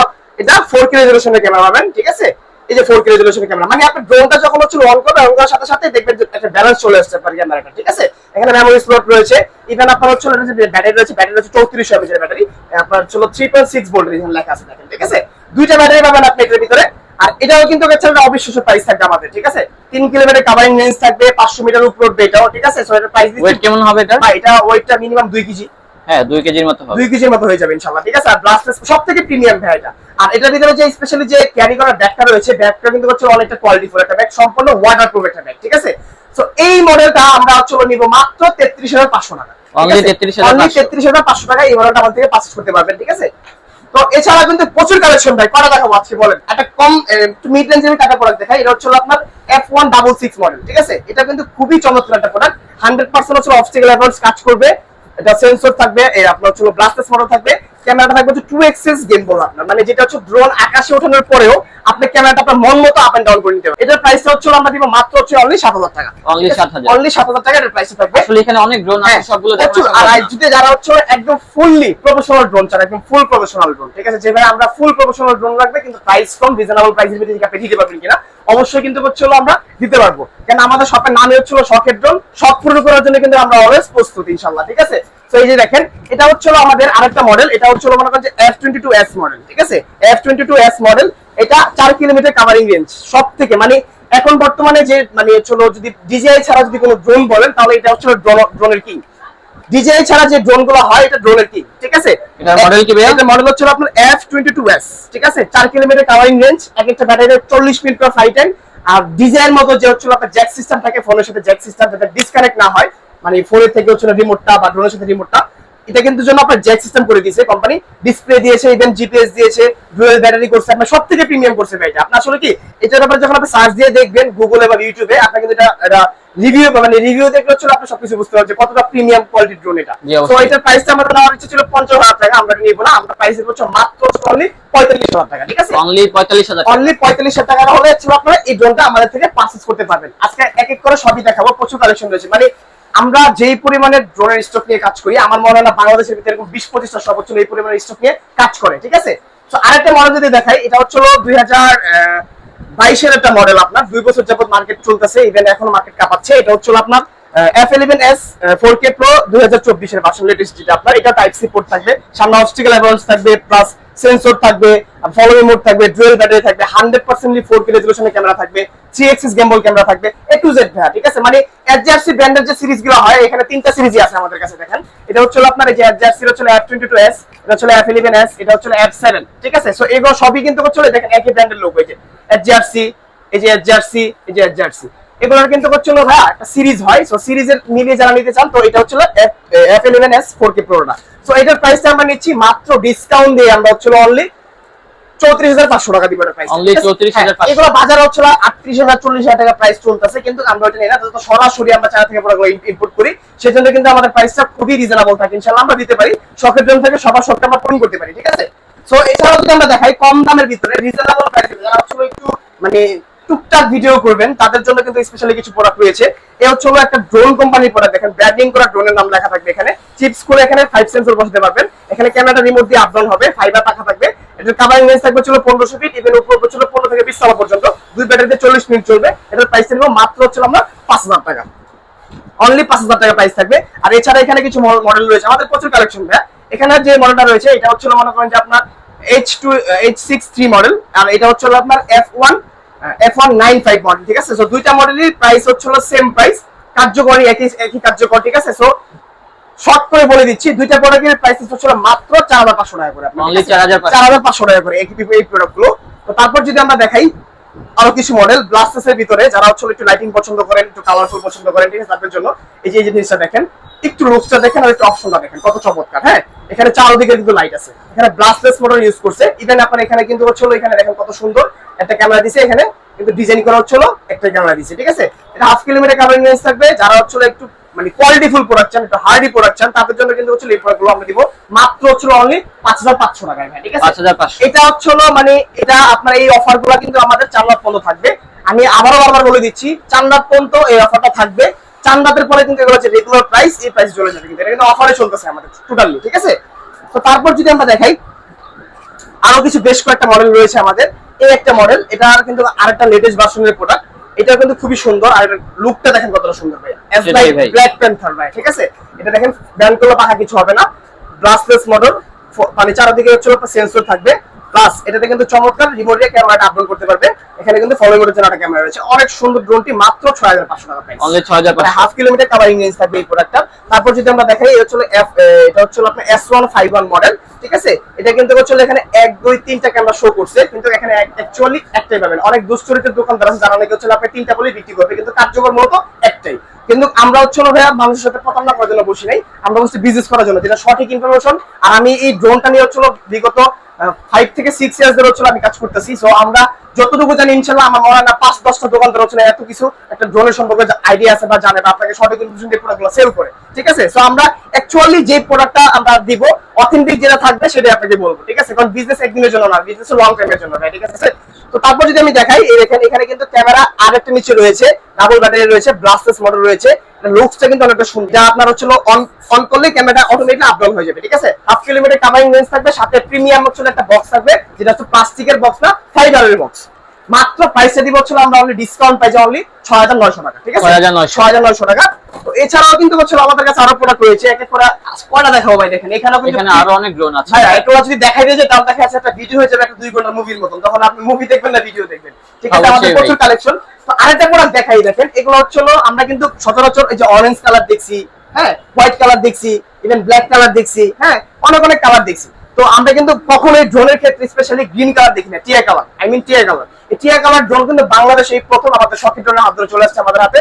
এটা 4K রেজোলিউশনের ক্যামেরা পাবেন, ঠিক আছে। এই যে 4K রেজোলিউশনের ক্যামেরা, মানে আপনি ড্রোনটা যখন হচ্ছে অন করবেন অন করার সাথে সাথে দেখবেন যে একটা ব্যালেন্স চলে আসছে আপনার ক্যামেরাটা, ঠিক আছে। এখানে মেমরি স্লট রয়েছে, ইভেন আপনার হচ্ছে ব্যাটারি রয়েছে, ব্যাটারি হচ্ছে 3400 mAh ব্যাটারি, আপনার হচ্ছে 3.6 ভোল্টের এখানে লেখা আছে দেখেন, ঠিক আছে। দুইটা ব্যাটারি পাবেন আপনি এটার ভিতরে। আর এটাও কিন্তু একটা অবিশ্বাস্য প্রাইস থাকবে আমাদের, ঠিক আছে। 3 কিলোমিটার কাভারিং রেঞ্জ থাকবে, 500 মিটার উপর উঠবে এটাও, ঠিক আছে। সো এটার প্রাইস ওয়েট কেমন হবে এটা? ভাই এটা ওয়েটটা মিনিমাম 2 কেজি, হ্যাঁ 2 কেজির মতো হবে, 2 কেজির মতো হয়ে যাবে ইনশাআল্লাহ, ঠিক আছে। আর ব্লাস্টলেস সবথেকে প্রিমিয়াম ভাই এটা। আর এটার ভিতরে যে স্পেশালি যে ক্যারি করার ব্যাগটা রয়েছে, ব্যাগটা কিন্তু হচ্ছে অনেকটা কোয়ালিটিফুল একটা ব্যাগ, সম্পূর্ণ ওয়াটারপ্রুফ একটা ব্যাগ, ঠিক আছে। সো এই মডেলটা আমরা হচ্ছে নিব মাত্র 33,500 টাকা, অনলি 33,500 টাকা এই মডেলটা আমাদের থেকে পারচেজ করতে পারবেন, ঠিক আছে। তো এছাড়া কিন্তু প্রচুর কালেকশন ভাই, কটা দেখাবো আজকে বলেন। একটা কম মিড রেঞ্জের একটা প্রোডাক্ট দেখাই, এটা হচ্ছে আপনার F166 মডেল, ঠিক আছে। এটা কিন্তু খুবই চমৎকার একটা প্রোডাক্ট, 100% হচ্ছে অবস্টাকেল অ্যাভয়েড কাজ করবে, এটা সেন্সর থাকবে, আপনার হচ্ছে ব্লাস্টলেস মডেল থাকবে, ক্যামেরাটা থাকবে হচ্ছে 2 গিম্বল, আপনার মানে যেটা হচ্ছে ড্রোন আকাশে ওঠানোর পরেও আপনি ক্যামেরাটা আপনার মন মতো আপ এন্ড ডাউন করে নিতে পারবেন। এটার প্রাইসটা হচ্ছে আমরা দিব মাত্র হচ্ছে অনলি 7,000 টাকা, অনলি 7,000, অনলি 7,000 টাকা এর প্রাইসটা থাকবে। আসলে এখানে অনেক ড্রোন আছে, সবগুলো প্রচুর। আর যদি যারা হচ্ছে একদম ফুললি প্রফেশনাল ড্রোন চান, একদম ফুল প্রফেশনাল ড্রোন, ঠিক আছে, যেভাবে আমরা ফুল প্রফেশনাল ড্রোন রাখবে কিন্তু প্রাইস কম, রিজনেবল প্রাইসের ভিতরে আপনি দিতে পারবেন কিনা, অবশ্যই কিন্তু হচ্ছে আমরা দিতে পারবো, কারণ আমাদের শপের নামই হচ্ছে শখের ড্রোন, শখ পূরণ করার জন্য কিন্তু আমরা অলওয়েজ প্রস্তুত ইনশাআল্লাহ, ঠিক আছে। তো এই যে দেখেন এটা হচ্ছে আমাদের আরেকটা মডেল, এটা হচ্ছে মনে করেন যে F22s মডেল, ঠিক আছে। F22s মডেল, এটা 4 কিলোমিটার কাভারিং রেঞ্জ, সব থেকে মানে এখন বর্তমানে যে মানে চলো যদি ডিজিআই ছাড়া যদি কোনো ড্রোন বলেন তাহলে এটা হচ্ছে ড্রোনের কিং। ডিজিআই ছাড়া যে ড্রোন গুলো হয় এটা ড্রোনের কিং, ঠিক আছে। এটা মডেল কি ভাই? এটা মডেল হচ্ছে আপনার F22s, ঠিক আছে। 4 কিলোমিটার কাভারিং রেঞ্জ, এক একটা ব্যাটারি 40 মিনিট করে ফ্লাইট টাইম। আর ডিজাইন মতো যে হচ্ছে আপনার জ্যাক সিস্টেম থাকে, ফোনের সাথে জ্যাক সিস্টেম, যাতে ডিসকানেক্ট না হয়, মানে ফোনের থেকে হচ্ছে রিমোটটা বা ড্রোনের সাথে রিমোটটা, এটা কিন্তু জন্য আপনার জ্যাক সিস্টেম করে দিয়েছে কোম্পানি, ডিসপ্লে দিয়েছে, ইভেন জিপিএস দিয়েছে, ডুয়াল ব্যাটারি করছে, আপনার সবথেকে প্রিমিয়াম করছে ভাই এটা। আপনার আসলে কি এটার ব্যাপারে যখন আপনি সার্চ দিয়ে দেখবেন গুগলে বা ইউটিউবে, আপনি কিন্তু এটা রিভিউ মানে রিভিউ দেখলে হচ্ছে আপনি সবকিছু বুঝতে পারবেন কতটা প্রিমিয়াম কোয়ালিটির ড্রোন এটা। তো এটার প্রাইসটা আমাদের নেওয়ার ইচ্ছা ছিল 50,000 টাকা, আমরা নিব না, আমরা প্রাইস হচ্ছে মাত্র অনলি 45,000 টাকা, ঠিক আছে। অনলি 45,000, অনলি 45,000 টাকা হলে হচ্ছে আপনারা এই ড্রোনটা আমাদের থেকে পারচেজ করতে পারবেন। আজকে এক এক করে সবই দেখাবো, প্রচুর কালেকশন রয়েছে, মানে আমরা যেই পরিমাণে ড্রোনের স্টক নিয়ে কাজ করি, আমার মনে হয় না বাংলাদেশের ভিতরে এরকম 20-25টা শপ হচ্ছে এই পরিমাণে স্টক নিয়ে কাজ করে, ঠিক আছে। তো আরেকটা মডেল যদি দেখাই, এটা হচ্ছে 22 এর একটা মডেল, আপনার 2 বছর যাবত মার্কেট চলতেছে, ইভেন এখনো মার্কেট কাঁপাচ্ছে। এটা হচ্ছে আপনার F11s 4K Pro 2024 এর ভার্সন, লেটেস্ট যেটা আপনার। এটা টাইপ সি পোর্ট থাকবে, সামনে অপটিক্যাল অ্যাভারেজ থাকবে, প্লাস সেন্সর থাকবে, ফলোইং মোড থাকবে, ডুয়াল ব্যাটারি থাকবে, 100% 4K রেজোলিউশনের ক্যামেরা থাকবে, 3 এক্সিস গিম্বল ক্যামেরা থাকবে, A to Z ভাই, ঠিক আছে। মানে HRC ব্র্যান্ডের যে সিরিজগুলো হয়, এখানে 3টা সিরিজই আছে আমাদের কাছে। দেখেন এটা হচ্ছে আপনার এই যে HRC হচ্ছে F22s, এটা হচ্ছে F11s, এটা হচ্ছে F7, ঠিক আছে। সো এগুলো সবই কিন্তু হচ্ছে দেখেন একই ব্র্যান্ডের লোগো, এই যে HRC, এই যে HRC, এই যে HRC, এগুলোর কিন্তু হচ্ছে ভাই একটা সিরিজ হয়। সো সিরিজের মিলিয়ে যারা নিতে চান, তো এটা হচ্ছে F11s 4K Pro না। সো এটার প্রাইসটা আমরা নিচ্ছি মাত্র ডিসকাউন্ট দিয়ে, আমরা হচ্ছে অনলি 34,500 টাকা দিব। Price only 34,500। এগুলো বাজারে হচ্ছে 38,000 40,000 টাকা প্রাইস চলতেছে, কিন্তু আমরা ওটা নেই না, তো সরাসরি আমরা চায়না থেকে প্রোডাক্টগুলো ইম্পোর্ট করি, সেজন্য কিন্তু আমাদের প্রাইসটা খুবই রিজনেবল থাকে। ইনশাআল্লাহ আমরা দিতে পারি, শখের জন্য থেকে সবার শখটা আমরা পূরণ করতে পারি, ঠিক আছে। সো এছাড়াও যদি আমরা দেখাই কম দামের ভিতরে রিজনেবল প্রাইসে যারা হচ্ছে একটু মানে টুকটাক ভিডিও করবেন, তাদের জন্য কিন্তু স্পেশালি কিছু প্রোডাক্ট রয়েছে। এই হচ্ছে একটা ড্রোন কোম্পানির প্রোডাক্ট, দেখেন ব্র্যান্ডিং করা ড্রোনের নাম লেখা থাকবে এখানে, চিপস করে এখানে 5 সেন্সর বসাতে পারবেন, এখানে ক্যামেরাটা রিমোট দিয়ে আপ ডাউন হবে, ফাইবার পাখা থাকবে, এটার কাভারিং রেঞ্জ থাকবে 1500 ফিট, ইভেন উপর ছিল 15 থেকে 20 তলা পর্যন্ত, দুই ব্যাটারিতে 40 মিনিট চলবে। এটার প্রাইস থাকবে মাত্র হচ্ছে আমরা 5000 টাকা, অনলি 5000 টাকা প্রাইস থাকবে। আর এছাড়া এখানে কিছু মডেল রয়েছে, আমাদের প্রচুর কালেকশন ভাই। এখানে যে মডেলটা রয়েছে এটা হচ্ছে মনে করেন যে আপনার H63 মডেল, আর এটা হচ্ছে আপনার F195 মডেল, ঠিক আছে। সো দুইটা মডেলের প্রাইস হচ্ছে সেম প্রাইস, কার্যকরী একই কার্যকর, ঠিক আছে। সো শর্ট করে বলে দিচ্ছি, দুইটা প্রোডাক্টের প্রাইস হচ্ছে মাত্র 4500 টাকা করে, অনলি 4500 টাকা করে এই প্রোডাক্টগুলো। তো তারপর যদি আমরা দেখাই আরো কিছু মডেল ব্লাস্টাসের ভিতরে, যারা হচ্ছে একটু লাইটিং পছন্দ করেন, একটু কালারফুল পছন্দ করেন, ঠিক আছে, তাদের জন্য এই যে জিনিসটা দেখেন, একটু লুকসটা দেখেন আর একটু অপশনটা দেখেন কত চমৎকার। হ্যাঁ, এখানে চারদিকে কিন্তু লাইট আছে, এখানে ব্লাস্টাস মোটর ইউজ করছে, ইভেন আপনার এখানে কিন্তু হচ্ছে এখানে দেখেন কত সুন্দর একটা ক্যামেরা দিছে, এখানে কিন্তু ডিজাইন করা হচ্ছে একটা ক্যামেরা দিছে, ঠিক আছে। এটা 1/2 কিলোমিটার কাভারিং রেঞ্জ থাকবে। যারা হচ্ছে একটু মানে কোয়ালিটিফুল প্রোডাক্ট চান, একটু হার্ডি প্রোডাক্ট চান, তাদের জন্য কিন্তু হচ্ছে এই প্রোডাক্টগুলো আমরা দিব মাত্র হচ্ছে অনলি 5500 টাকায়, ঠিক আছে। 5500, এটা হচ্ছে মানে এটা আপনার এই অফারগুলো কিন্তু আমাদের 4 রাত পর্যন্ত থাকবে। আমি আবারও বারবার বলে দিচ্ছি, 4 রাত পর্যন্ত এই অফারটা থাকবে। 4 রাতের পরে কিন্তু এগুলো হচ্ছে রেগুলার প্রাইস, এই প্রাইস চলে যাবে, কিন্তু এটা কিন্তু অফারে চলতেছে আমাদের টোটালি, ঠিক আছে। তো তারপর যদি আমরা দেখাই আরো কিছু বেশ কয়েকটা মডেল রয়েছে আমাদের। এই একটা মডেল, এটা কিন্তু আরেকটা লেটেস্ট ভার্সনের প্রোডাক্ট, এটা কিন্তু খুবই সুন্দর, আর এটার লুকটা দেখেন কতটা সুন্দর ভাই, ব্ল্যাক প্যান্থার ভাই, ঠিক আছে। এটা দেখেন ব্যান্ড করলে পাখা কিছু হবে না, গ্লাসলেস মডেল, মানে চারদিকে হচ্ছে সেন্সর থাকবে, প্লাস এটাতে কিন্তু চমৎকার রিমোট দিয়ে ক্যামেরাটা আপলোড করতে পারবে। এখানে কিন্তু ফলোইং মোডের জন্য একটা ক্যামেরা রয়েছে, অনেক সুন্দর। ড্রোনটি মাত্র 6500 টাকা price, only 6500, 1/2 kilometre covering range থাকবে এই প্রোডাক্টটা। তারপর যদি আমরা দেখাই এটা হচ্ছে আপনার S151 মডেল, ঠিক আছে। এটা কিন্তু হচ্ছে এখানে 1 2 3টা ক্যামেরা শো করছে, কিন্তু এখানে অ্যাকচুয়ালি একটাই পাবেন। অনেক দুশ্চরিত্রের দোকানদার আছে যারা নাকি হচ্ছে আপনি 3টা বলে বিক্রি করবে, কিন্তু কার্যকর মূলত একটাই। কিন্তু আমরা হচ্ছে ভাইয়া মানুষের সাথে প্রতারণা করার জন্য বসি নাই, আমরা হচ্ছে বিজনেস করার জন্য, যেটা সঠিক ইনফরমেশন। আর আমি এই ড্রোনটা নিয়ে হচ্ছে বিগত 5 থেকে 6 ইয়ার্স ধরে হচ্ছে আমি কাজ করতেছি। সো আমরা যতটুকু জানি ইনশাআল্লাহ আমার মনে হয় না 5-10টা দোকানদার হচ্ছে এত কিছু একটা ড্রোনের সম্পর্কে আইডিয়া আছে বা জানে বা আপনাকে সঠিক ইনফরমেশন দিয়ে প্রোডাক্টগুলো সেল করে, ঠিক আছে। সো আমরা অ্যাকচুয়ালি যে প্রোডাক্টটা আমরা দিব অথেন্টিক যেটা থাকবে সেটাই আপনাকে বলবো, ঠিক আছে। কারণ বিজনেস একদিনের জন্য না, বিজনেস লং টাইমের জন্য, ঠিক আছে। তো তারপর যদি আমি দেখাই এখানে কিন্তু ক্যামেরা আরেকটা নিচে রয়েছে, ডাবল ব্যাটারি রয়েছে, ব্লাস্টাস মডেল রয়েছে। লুকসটা কিন্তু অনেকটা সুন্দর, যা আপনার হচ্ছে অন করলে ক্যামেরাটা অটোমেটিকলি আপ ডাউন হয়ে যাবে, ঠিক আছে। 1/2 কিলোমিটার কাভারিং রেঞ্জ থাকবে, সাথে প্রিমিয়াম হচ্ছে একটা বক্স থাকবে, যেটা হচ্ছে প্লাস্টিকের বক্স না, ফাইবারের বক্স। মাত্র প্রাইসে দিব হচ্ছে আমরা অনলি ডিসকাউন্ট পাইছি অনলি 6900 টাকা, ঠিক আছে, 6900 টাকা। তো এছাড়াও কিন্তু হচ্ছে আমাদের কাছে আরো প্রোডাক্ট রয়েছে, এক এক করে কয়টা দেখাবো ভাই। দেখেন এখানেও কিন্তু এখানে আরো অনেক ড্রোন আছে ভাই, এটা যদি দেখাই দিয়ে যায় তাহলে দেখা যাচ্ছে একটা ভিডিও হয়ে যাবে একটা 2 ঘন্টার মুভির মতন, তখন আপনি মুভি দেখবেন না ভিডিও দেখবেন, ঠিক আছে। আমাদের প্রচুর কালেকশন। তো আরেকটা প্রোডাক্ট দেখাই, দেখেন এগুলো হচ্ছে আমরা কিন্তু সচরাচর এই যে অরেঞ্জ কালার দেখছি, হ্যাঁ, হোয়াইট কালার দেখছি, ইভেন ব্ল্যাক কালার দেখছি, হ্যাঁ, অনেক কালার দেখছি। তো আমরা কিন্তু কখনোই ড্রোনের ক্ষেত্রে স্পেশালি গ্রিন কালার দেখি না, টিয়া কালার, টিয়া কালার। এই টিয়া কালার ড্রোন কিন্তু বাংলাদেশে এই প্রথম আমাদের শখের ড্রোনের মাধ্যমে চলে আসছে আমাদের হাতে,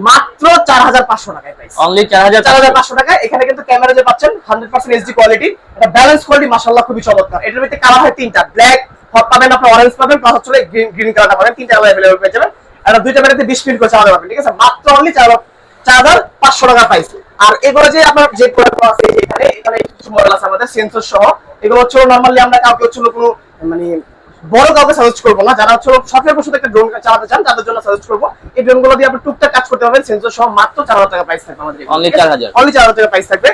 মাত্র 4500 টাকায় প্রাইস, অনলি 4500 টাকায়। এখানে কিন্তু ক্যামেরা যে পাচ্ছেন 100% এইচডি কোয়ালিটি, এটা ব্যালেন্স কোয়ালিটি মাশাআল্লাহ খুবই চমৎকার। এটার ভিতরে কালার হয় 3টা, ব্ল্যাক পাবেন, আপনি অরেঞ্জ পাবেন, প্লাস হচ্ছে গ্রিন কালারটা পাবেন, 3টা কালার अवेलेबल পেয়ে যাবেন। আর দুইটা ব্যাটারিতে 20 মিনিট করে চালাতে পারবেন, ঠিক আছে। মাত্র অনলি 4500 টাকা প্রাইস। আর এগুলো যে আপনার যে প্রোডাক্ট আছে এখানে কিছু মডেল আছে আমাদের সেন্সর সহ, এগুলো হচ্ছে নরমালি আমরা কাউকে হচ্ছে কোনো মানে বড় কাউকে সাজেস্ট করবো না, যারা হচ্ছে শখের বসে একটা ড্রোন চালাতে চান তাদের জন্য সাজেস্ট করবো। এই ড্রোনগুলো দিয়ে আপনি টুকটাক কাজ করতে পারবেন, সেন্সর সহ মাত্র 4000 টাকা প্রাইস থাকবে আমাদের, অনলি 4000, অনলি 4000 টাকা প্রাইস থাকবে।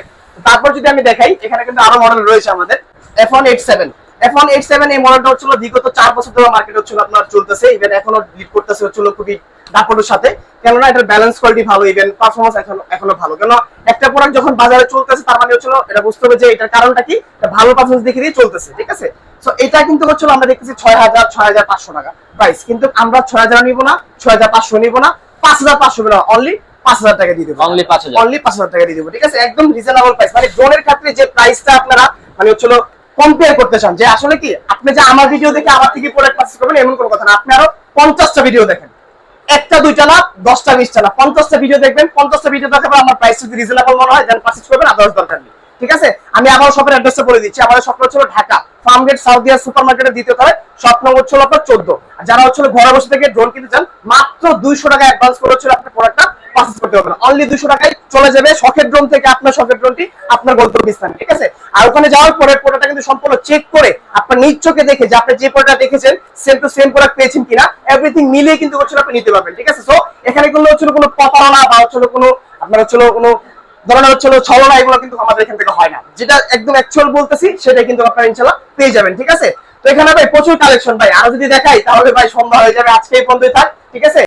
তারপর যদি আমি দেখাই এখানে কিন্তু আরো মডেল রয়েছে আমাদের। F187 F1 87 এই মডেলটা হচ্ছিল বিগত 4 বছর ধরে মার্কেটে হচ্ছিল আপনার চলতেছে, ইভেন এখনো লিড করতেছে হচ্ছিল খুবই দাপটের সাথে, কেননা এটার ব্যালেন্স কোয়ালিটি ভালো, ইভেন পারফরম্যান্স এখনো ভালো। কেন একটা প্রোডাক্ট যখন বাজারে চলতেছে তার মানে হচ্ছিল এটা বুঝতে হবে যে এটার কারণটা কি, ভালো পারফরম্যান্স দেখে দিয়ে চলতেছে, ঠিক আছে। সো এটা কিন্তু হচ্ছিল আমরা দেখতেছি 6500 টাকা প্রাইস, কিন্তু আমরা 6000 নিব না, 6500 নিব না, 5500 না, অনলি 5000 টাকা দিয়ে দেব, অনলি 5000, অনলি 5000 টাকা দিয়ে দেব, ঠিক আছে। একদম রিজনেবল প্রাইস, মানে ড্রোনের ক্ষেত্রে যে প্রাইসটা আপনারা মানে হচ্ছিল কম্পেয়ার করতে চান, যে আসলে কি আপনি যে আমার ভিডিও দেখে আমার থেকে প্রোডাক্ট পারচেজ করবেন এমন কোনো কথা না, আপনি আরো 50টা ভিডিও দেখেন, একটা দুইটা না 10টা 20টা না 50টা ভিডিও দেখবেন, 50টা ভিডিও দেখার পর আমার প্রাইস যদি রিজনেবল মনে হয় দেন পারচেজ করবেন, আদার্স দরকার নেই, ঠিক আছে। আমি আবার শপের অ্যাড্রেসটা বলে দিচ্ছি, আমাদের শপ হচ্ছে ঢাকা ফার্মগেট সাউথিয়া সুপারমার্কেটের দ্বিতীয় তলায়, শপ নম্বর হচ্ছে আপনার 14। আর যারা হচ্ছে ঘরে বসে থেকে ড্রোন কিনতে চান মাত্র 200 টাকা অ্যাডভান্স করে হচ্ছে আপনার প্রোডাক্টটা পারচেজ করতে হবে না, অনলি 200 টাকায় চলে যাবে শখের ড্রোন থেকে আপনার শখের ড্রোনটি আপনার গন্তব্যস্থানে, ঠিক আছে। আর ওখানে যাওয়ার পরে প্রোডাক্টটা কিন্তু সম্পূর্ণ চেক করে আপনার নিজ চোখে দেখে যে আপনি যে প্রোডাক্ট দেখেছেন সেম টু সেম প্রোডাক্ট পেয়েছেন কিনা এভরিথিং মিলিয়ে কিন্তু হচ্ছে আপনি নিতে পারবেন, ঠিক আছে। সো এখানে কোনো হচ্ছে কোনো প্রতারণা বা হচ্ছে কোনো আপনার হচ্ছে কোনো ধরনের হচ্ছে ছলনা এগুলো কিন্তু আমাদের এখান থেকে হয় না, যেটা একদম অ্যাকচুয়াল বলতেছি সেটাই কিন্তু আপনারা ইনশাআল্লাহ পেয়ে যাবেন, ঠিক আছে। তো এখানে ভাই প্রচুর কালেকশন ভাই, আরো যদি দেখাই তাহলে ভাই সন্ধ্যা হয়ে যাবে, আজকে এই পর্যন্তই থাক, ঠিক আছে।